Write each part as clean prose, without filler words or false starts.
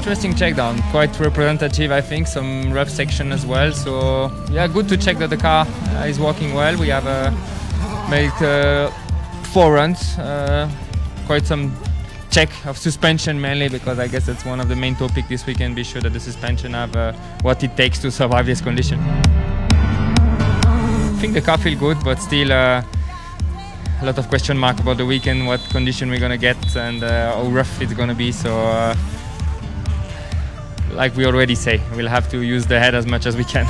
interesting check down, quite representative I think, some rough section as well, so yeah, good to check that the car is working well. We have made 4 runs, quite some check of suspension mainly, because I guess that's one of the main topics this weekend. Be sure that the suspension have what it takes to survive this condition. I think the car feels good, but still a lot of question mark about the weekend, what condition we're gonna get and how rough it's gonna be. So like we already say, we'll have to use the head as much as we can.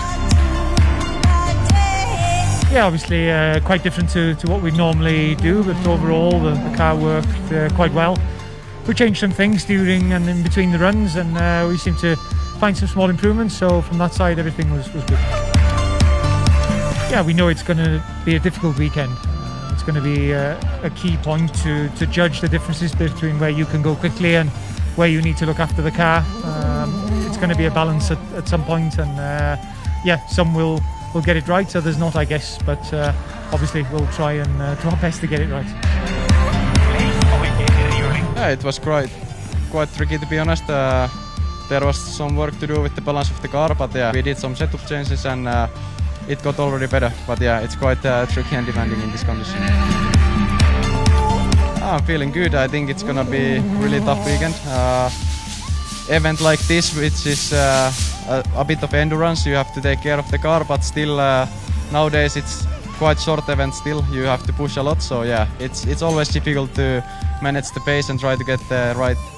Yeah, obviously quite different to what we normally do, but overall the car worked quite well. We changed some things during and in between the runs, and we seem to find some small improvements, so from that side everything was good. Yeah, we know it's going to be a difficult weekend. It's going to be a key point to judge the differences between where you can go quickly and where you need to look after the car. It's going to be a balance at some point, and yeah, some will get it right, others not, I guess, but obviously we'll try and do our best to get it right. Yeah, it was quite tricky, to be honest. There was some work to do with the balance of the car, but yeah, we did some setup changes and it got already better. But yeah, it's quite tricky and demanding in this condition. I'm feeling good. I think it's gonna be really tough weekend. Event like this, which is a bit of endurance, you have to take care of the car, but still nowadays it's quite short event still. You have to push a lot, so yeah, it's always difficult to manage the pace and try to get the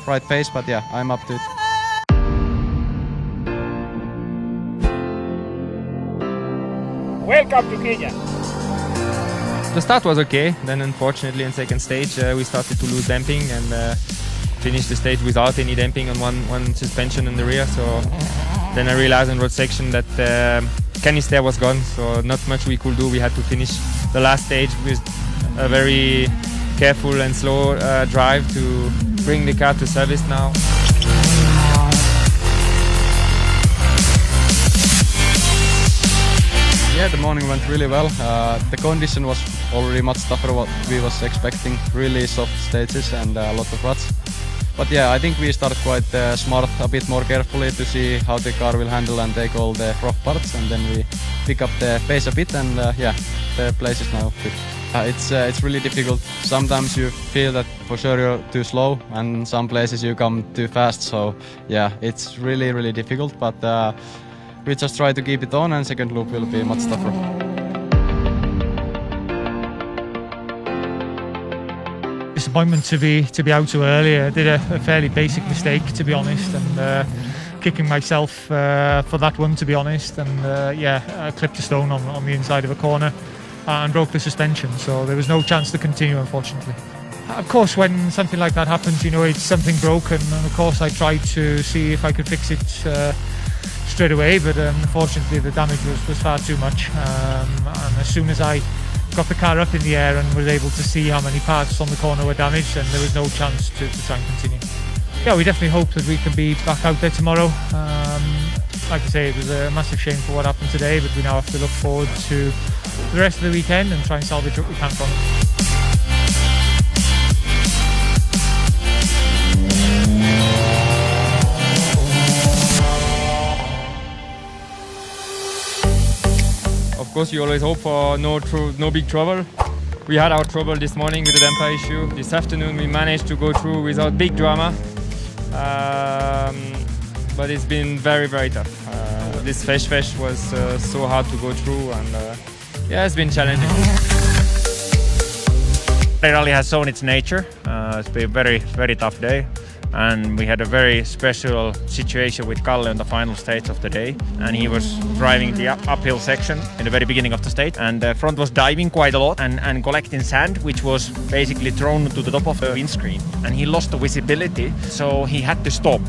right pace, but yeah, I'm up to it. Welcome to Kenya. The start was okay, then unfortunately in second stage we started to lose damping and finished the stage without any damping on one suspension in the rear. So then I realized in road section that canister was gone, so not much we could do. We had to finish the last stage with a very careful and slow drive to bring the car to service now. Yeah, the morning went really well. The condition was already much tougher than what we was expecting. Really soft stages and a lot of ruts. But yeah, I think we started quite smart, a bit more carefully to see how the car will handle and take all the rough parts, and then we pick up the pace a bit, and yeah, the place is now good. It's really difficult. Sometimes you feel that for sure you're too slow, and some places you come too fast. So yeah, it's really difficult, but we just try to keep it on, and second loop will be much tougher. Disappointment to be out too early. I did a fairly basic mistake, to be honest, and kicking myself for that one, to be honest, and yeah, I clipped a stone on the inside of a corner and broke the suspension, so there was no chance to continue, unfortunately. Of course, when something like that happens, you know it's something broken, and of course I tried to see if I could fix it straight away, but unfortunately the damage was far too much, and as soon as I got the car up in the air and was able to see how many parts on the corner were damaged, and there was no chance to try and continue. Yeah, we definitely hope that we can be back out there tomorrow. Like I say, it was a massive shame for what happened today, but we now have to look forward to the rest of the weekend and try and salvage what we can from it. Of course, you always hope for no big trouble. We had our trouble this morning with the damper issue. This afternoon we managed to go through without big drama, but it's been very tough. This fesh was so hard to go through, and yeah, it's been challenging. The rally has shown its nature. It's been a very tough day. And we had a very special situation with Kalle on the final stage of the day, and he was driving the uphill section in the very beginning of the stage, and the front was diving quite a lot and collecting sand, which was basically thrown to the top of the windscreen, and he lost the visibility, so he had to stop.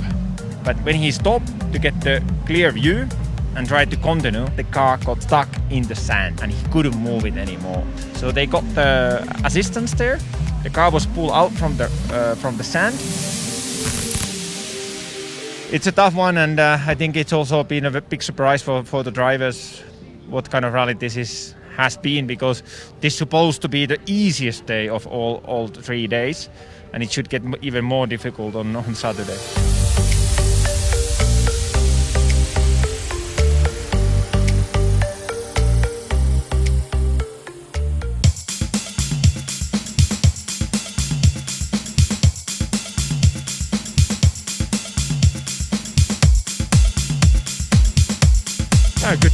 But when he stopped to get the clear view and tried to continue, the car got stuck in the sand and he couldn't move it anymore. So they got the assistance there. The car was pulled out from the sand. It's a tough one, and I think it's also been a big surprise for the drivers what kind of rally this has been, because this is supposed to be the easiest day of all 3 days, and it should get even more difficult on Saturday.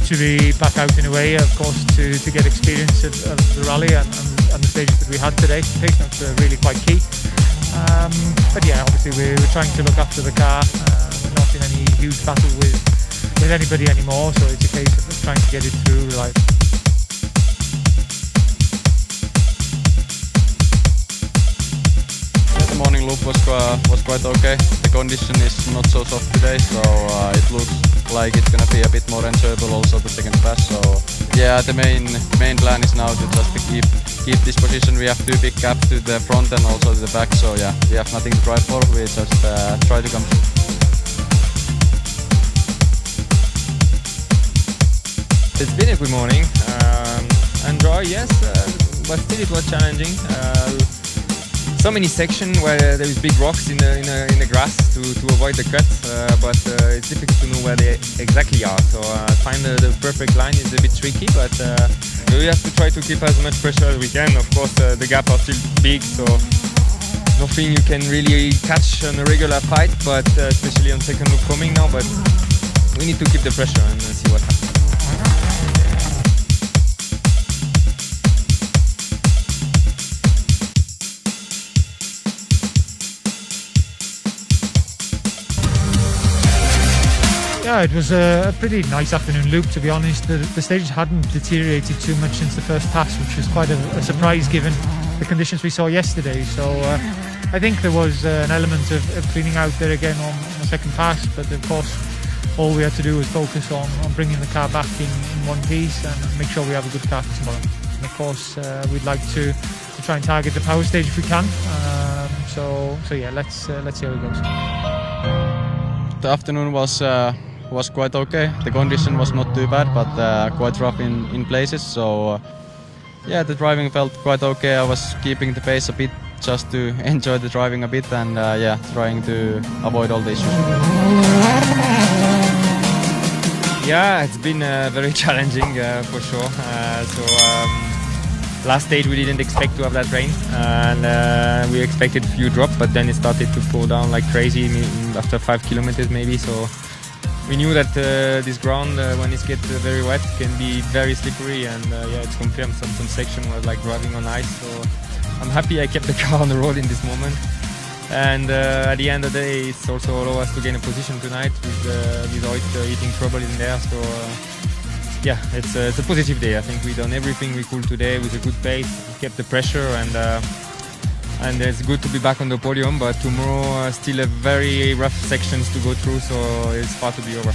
to be back out in a way, of course, to get experience of the rally and the stages that we had today. Pace notes are really quite key. But yeah, obviously we're trying to look after the car. We're not in any huge battle with anybody anymore, so it's a case of trying to get it through. Like, the morning loop was quite okay. The condition is not so soft today, so it looks like it's gonna be a bit more enjoyable also the second pass. So yeah, the main plan is now to just keep this position. We have two big gaps to the front and also to the back, so yeah, we have nothing to drive for. We just try to come through. It's been a good morning and dry, yes, but still it was challenging. So many sections where there is big rocks in the grass to avoid the cuts, but it's difficult to know where they exactly are. So find the perfect line is a bit tricky, but we have to try to keep as much pressure as we can. Of course, the gaps are still big, so nothing you can really catch on a regular fight, but especially on second loop coming now. But we need to keep the pressure and see what happens. yeah, it was a pretty nice afternoon loop, to be honest. The stages hadn't deteriorated too much since the first pass, which was quite a surprise given the conditions we saw yesterday. So I think there was an element of cleaning out there again on the second pass, but of course all we had to do was focus on bringing the car back in one piece and make sure we have a good car for tomorrow. And of course we'd like to try and target the power stage if we can. So yeah, let's see how it goes. The afternoon was quite okay. The condition was not too bad, but quite rough in places. So yeah, the driving felt quite okay. I was keeping the pace a bit just to enjoy the driving a bit, and yeah, trying to avoid all the issues. Yeah, it's been very challenging for sure. Last stage we didn't expect to have that rain, and we expected a few drops, but then it started to pour down like crazy after 5 kilometers maybe. So we knew that this ground, when it gets very wet, can be very slippery, and yeah, it's confirmed some section was like driving on ice. So I'm happy I kept the car on the road in this moment. And at the end of the day, it's also allowed us to gain a position tonight without hitting trouble in there. So yeah, it's a positive day. I think we've done everything we could today with a good pace, kept the pressure, and it's good to be back on the podium. But tomorrow still a very rough sections to go through, so it's far to be over.